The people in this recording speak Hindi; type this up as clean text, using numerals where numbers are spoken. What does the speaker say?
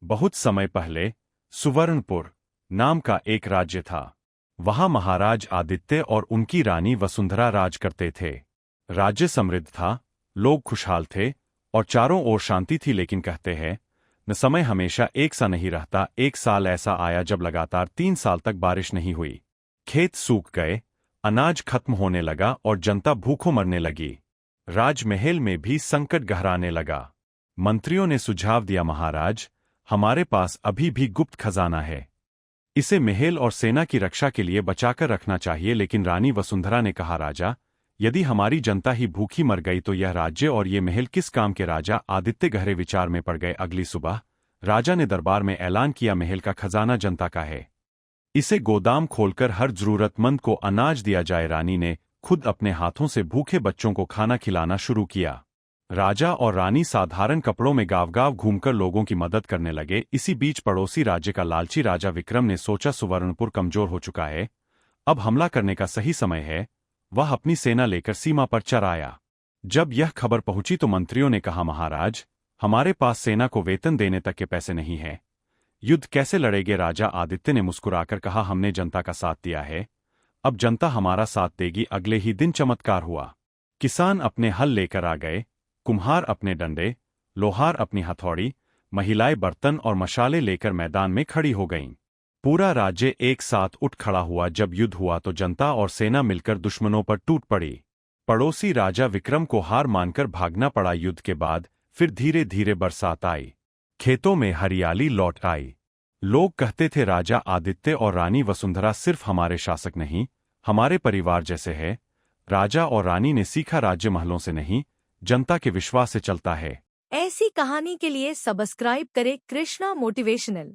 बहुत समय पहले सुवर्णपुर नाम का एक राज्य था। वहां महाराज आदित्य और उनकी रानी वसुंधरा राज करते थे। राज्य समृद्ध था, लोग खुशहाल थे और चारों ओर शांति थी। लेकिन कहते हैं न समय हमेशा एक सा नहीं रहता। एक साल ऐसा आया जब लगातार 3 साल तक बारिश नहीं हुई। खेत सूख गए, अनाज खत्म होने लगा और जनता भूखों मरने लगी। राजमहल में भी संकट गहराने लगा। मंत्रियों ने सुझाव दिया, महाराज, हमारे पास अभी भी गुप्त खजाना है, इसे महल और सेना की रक्षा के लिए बचाकर रखना चाहिए। लेकिन रानी वसुंधरा ने कहा, राजा, यदि हमारी जनता ही भूखी मर गई तो यह राज्य और ये महल किस काम के। राजा आदित्य गहरे विचार में पड़ गए। अगली सुबह राजा ने दरबार में ऐलान किया, महल का खजाना जनता का है, इसे गोदाम खोलकर हर जरूरतमंद को अनाज दिया जाए। रानी ने खुद अपने हाथों से भूखे बच्चों को खाना खिलाना शुरू किया। राजा और रानी साधारण कपड़ों में गांव-गांव घूमकर लोगों की मदद करने लगे। इसी बीच पड़ोसी राज्य का लालची राजा विक्रम ने सोचा, सुवर्णपुर कमजोर हो चुका है, अब हमला करने का सही समय है। वह अपनी सेना लेकर सीमा पर चढ़ आया। जब यह खबर पहुंची तो मंत्रियों ने कहा, महाराज, हमारे पास सेना को वेतन देने तक के पैसे नहीं है, युद्ध कैसे लड़ेंगे। राजा आदित्य ने मुस्कुराकर कहा, हमने जनता का साथ दिया है, अब जनता हमारा साथ देगी। अगले ही दिन चमत्कार हुआ। किसान अपने हल लेकर आ गए, कुम्हार अपने डंडे, लोहार अपनी हथौड़ी, महिलाएं बर्तन और मशाले लेकर मैदान में खड़ी हो गईं। पूरा राज्य एक साथ उठ खड़ा हुआ। जब युद्ध हुआ तो जनता और सेना मिलकर दुश्मनों पर टूट पड़ी। पड़ोसी राजा विक्रम को हार मानकर भागना पड़ा। युद्ध के बाद फिर धीरे धीरे बरसात आई, खेतों में हरियाली लौट आई। लोग कहते थे, राजा आदित्य और रानी वसुंधरा सिर्फ हमारे शासक नहीं, हमारे परिवार जैसे है। राजा और रानी ने सीखा, राज्य महलों से नहीं, जनता के विश्वास से चलता है। ऐसी कहानी के लिए सब्सक्राइब करें कृष्णा मोटिवेशनल।